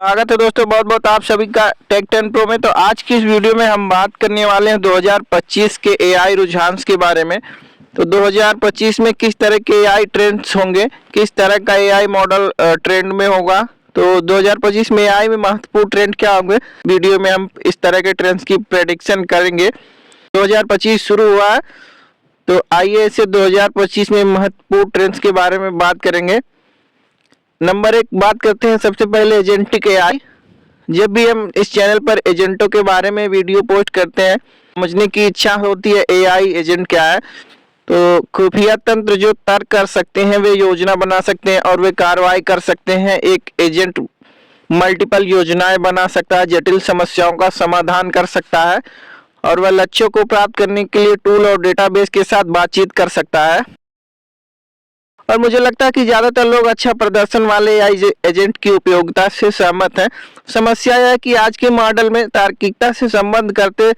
स्वागत है दोस्तों, बहुत बहुत आप सभी का टेक 10 प्रो में। तो आज की इस वीडियो में हम बात करने वाले हैं 2025 के एआई रुझान के बारे में। तो 2025 में किस तरह के एआई ट्रेंड्स होंगे, किस तरह का एआई मॉडल ट्रेंड में होगा। तो 2025 में एआई में महत्वपूर्ण ट्रेंड क्या होंगे, वीडियो में हम इस तरह के ट्रेंड्स की प्रेडिक्शन करेंगे। 2025 शुरू हुआ है, तो आइए इसे 2025 में महत्वपूर्ण ट्रेंड्स के बारे में बात करेंगे। नंबर एक बात करते हैं सबसे पहले एजेंटिक एआई। जब भी हम इस चैनल पर एजेंटों के बारे में वीडियो पोस्ट करते हैं, समझने की इच्छा होती है एआई एजेंट क्या है। तो खुफिया तंत्र जो तर्क कर सकते हैं, वे योजना बना सकते हैं और वे कार्रवाई कर सकते हैं। एक एजेंट मल्टीपल योजनाएं बना सकता है, जटिल समस्याओं का समाधान कर सकता है और वह लक्ष्यों को प्राप्त करने के लिए टूल और डेटाबेस के साथ बातचीत कर सकता है। और मुझे लगता है कि ज़्यादातर लोग अच्छा प्रदर्शन वाले एआई एजेंट की उपयोगिता से सहमत हैं। समस्या यह है कि आज के मॉडल में तार्किकता से संबंध करते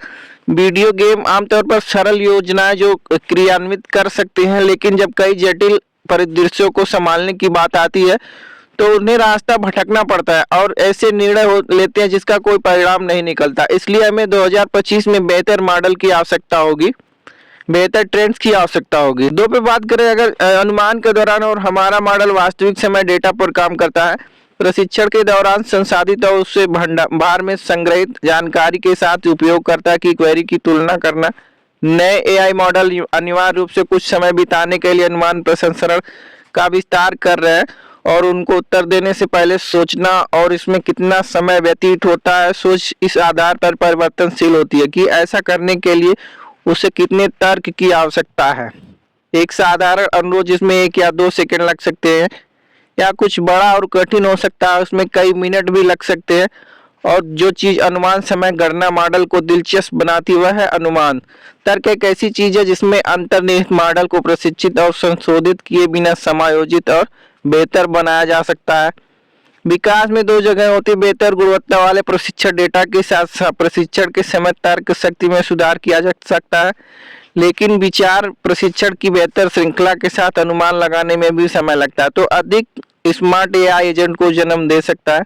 वीडियो गेम आमतौर पर सरल योजनाएं जो क्रियान्वित कर सकते हैं, लेकिन जब कई जटिल परिदृश्यों को संभालने की बात आती है तो उन्हें रास्ता भटकना पड़ता है और ऐसे निर्णय लेते हैं जिसका कोई परिणाम नहीं निकलता। इसलिए हमें 2025 में बेहतर मॉडल की आवश्यकता होगी, बेहतर ट्रेंड्स की आवश्यकता होगी। दो पे बात करें, अगर अनुमान के दौरान और हमारा मॉडल वास्तविक समय डेटा पर काम करता है, प्रशिक्षण के दौरान संसाधित और उससे भंडार में संग्रहित जानकारी के साथ उपयोगकर्ता की क्वेरी की तुलना करना। नए एआई मॉडल अनिवार्य रूप से कुछ समय बिताने के लिए अनुमान प्रसंस्करण का विस्तार कर रहे हैं और उनको उत्तर देने से पहले सोचना और इसमें कितना समय व्यतीत होता है, सोच इस आधार पर परिवर्तनशील होती है कि ऐसा करने के लिए उसे कितने तर्क की आवश्यकता है। एक साधारण अनुरोध जिसमें 1 या 2 सेकंड लग सकते हैं, या कुछ बड़ा और कठिन हो सकता है उसमें कई मिनट भी लग सकते हैं। और जो चीज अनुमान समय गणना मॉडल को दिलचस्प बनाती है वह है अनुमान तर्क। एक ऐसी चीज है जिसमें अंतर्निहित मॉडल को प्रशिक्षित और संशोधित किए बिना समायोजित और बेहतर बनाया जा सकता है। विकास में 2 जगह होती है, बेहतर गुणवत्ता वाले प्रशिक्षण डेटा के साथ प्रशिक्षण के समय तर्क शक्ति में सुधार किया जा सकता है, लेकिन विचार प्रशिक्षण की बेहतर श्रृंखला के साथ अनुमान लगाने में भी समय लगता है, तो अधिक स्मार्ट एआई एजेंट को जन्म दे सकता है।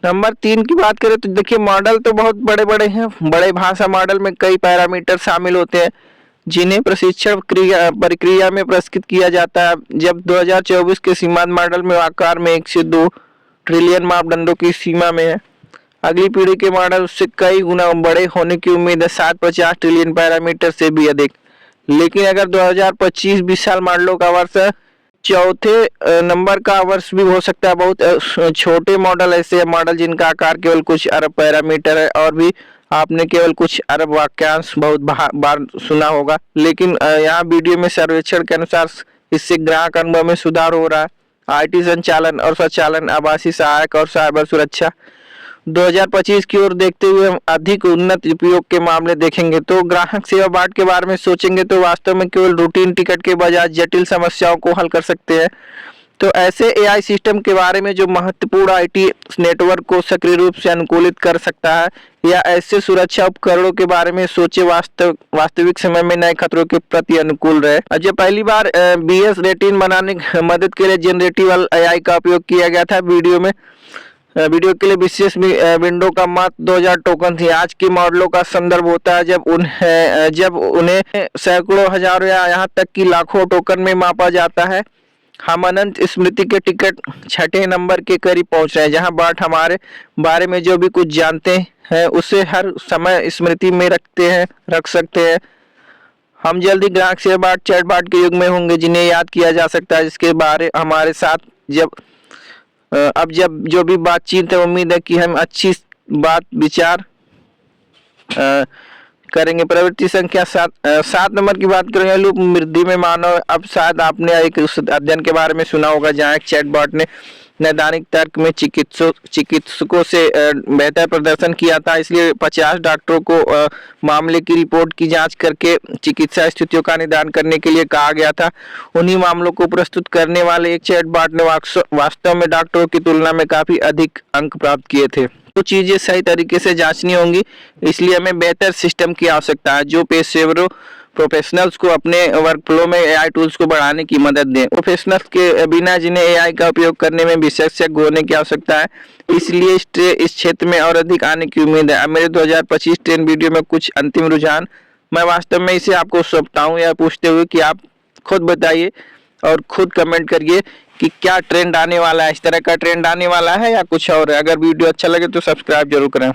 नंबर 3 की बात करें तो देखिए, मॉडल तो बहुत बड़े बड़े हैं। बड़े भाषा मॉडल में कई पैरामीटर शामिल होते हैं जिन्हें प्रशिक्षण प्रक्रिया में प्रस्तुत किया जाता है। जब 2024 के सीमांत मॉडल में आकार में 1 से 2 ट्रिलियन मापदंडों की सीमा में है, अगली पीढ़ी के मॉडल उससे कई गुना बड़े होने की उम्मीद है, 750 ट्रिलियन पैरामीटर से भी अधिक। लेकिन अगर 2025 विशाल मॉडलों का वर्ष है, चौथे नंबर का वर्ष भी हो सकता है। बहुत छोटे मॉडल ऐसे मॉडल जिनका आकार केवल कुछ अरब पैरामीटर है और भी आपने केवल कुछ अरब वाक्यांश बहुत बार सुना होगा। लेकिन यहाँ वीडियो में सर्वेक्षण के अनुसार इससे ग्राहक अनुभव में सुधार हो रहा है। आईटी संचालन और स्वचालन, आभासी सहायक और साइबर सुरक्षा 2025 की ओर देखते हुए हम अधिक उन्नत उपयोग के मामले देखेंगे। तो ग्राहक सेवा बाट के बारे में सोचेंगे तो वास्तव में केवल रूटीन टिकट के बजाय जटिल समस्याओं को हल कर सकते हैं। तो ऐसे एआई सिस्टम के बारे में जो महत्वपूर्ण आईटी नेटवर्क को सक्रिय रूप से अनुकूलित कर सकता है, या ऐसे सुरक्षा उपकरणों के बारे में सोचे वास्तविक समय में नए खतरों के प्रति अनुकूल रहे। जब पहली बार बीएस रेटिन बनाने की मदद के लिए जनरेटिव एआई का उपयोग किया गया था, वीडियो के लिए विशेष विंडो का मात्र 2000 टोकन थी। आज के मॉडलों का संदर्भ होता है जब उन्हें सैकड़ों, हजारों या यहाँ तक कि लाखों टोकन में मापा जाता है। हम अनंत स्मृति के टिकट 6ठे नंबर के करीब पहुंच रहे हैं, जहां बाट हमारे बारे में जो भी कुछ जानते हैं उसे हर समय स्मृति में रख सकते हैं। हम जल्दी ग्राहक सेवा बाट, चैट बाट के युग में होंगे जिन्हें याद किया जा सकता है, जिसके बारे हमारे साथ जब जो भी बातचीत है, उम्मीद है कि हम अच्छी बात विचार करेंगे। प्रवृत्ति संख्या 7 नंबर की बात करेंगे, लूप वृद्धि में मानव। अब शायद आपने एक उस अध्ययन के बारे में सुना होगा जहां एक चैटबॉट ने नैदानिक तर्क में चिकित्सकों से बेहतर प्रदर्शन किया था। इसलिए 50 डॉक्टरों को मामले की रिपोर्ट की जांच करके चिकित्सा स्थितियों का निदान करने के लिए कहा गया था। उन्हीं मामलों को प्रस्तुत करने वाले एक चैटबॉट ने वास्तव में डॉक्टरों की तुलना में काफी अधिक अंक प्राप्त किए थे। तो चीजें सही तरीके से जांचनी होंगी, इसलिए हमें बेहतर सिस्टम की आवश्यकता है जो पेशेवरों प्रोफेशनल्स को अपने वर्क फ्लो में एआई टूल्स को बढ़ाने की मदद दें। प्रोफेशनल्स के बिना जिन्हें एआई का उपयोग करने में विशेषज्ञ होने की आवश्यकता है, इसलिए इस क्षेत्र में और अधिक आने की उम्मीद है। अब मेरे 2025 ट्रेंड वीडियो में कुछ अंतिम रुझान मैं वास्तव में इसे आपको सौंपता हूँ या पूछते हुए कि आप खुद बताइए और खुद कमेंट करिए कि क्या ट्रेंड आने वाला है, इस तरह का ट्रेंड आने वाला है या कुछ और है। अगर वीडियो अच्छा लगे तो सब्सक्राइब जरूर करें।